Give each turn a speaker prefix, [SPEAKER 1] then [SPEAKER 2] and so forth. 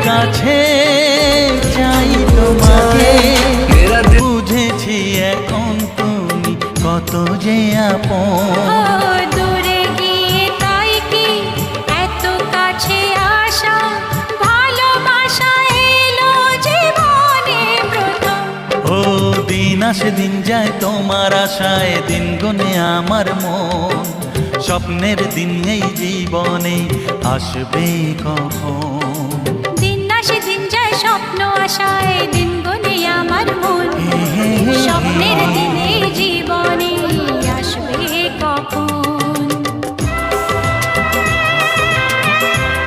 [SPEAKER 1] কাছে চাই তোমাকে, বুঝেছি এখন তুমি কত যে আপন।
[SPEAKER 2] দূরে গিয়ে তাই কি এত কাছে আসা, ভালোবাসা এলো জীবনে প্রথম।
[SPEAKER 1] ও দিন আসে দিন যায় তোমার আশায়, দিন গুনে আমার মন, স্বপ্নের দিন এই জীবনে আসবে কখন।
[SPEAKER 2] দিন আসে দিন যায় স্বপ্ন আশায়, দিন গুনে আমার মন, স্বপ্নের দিন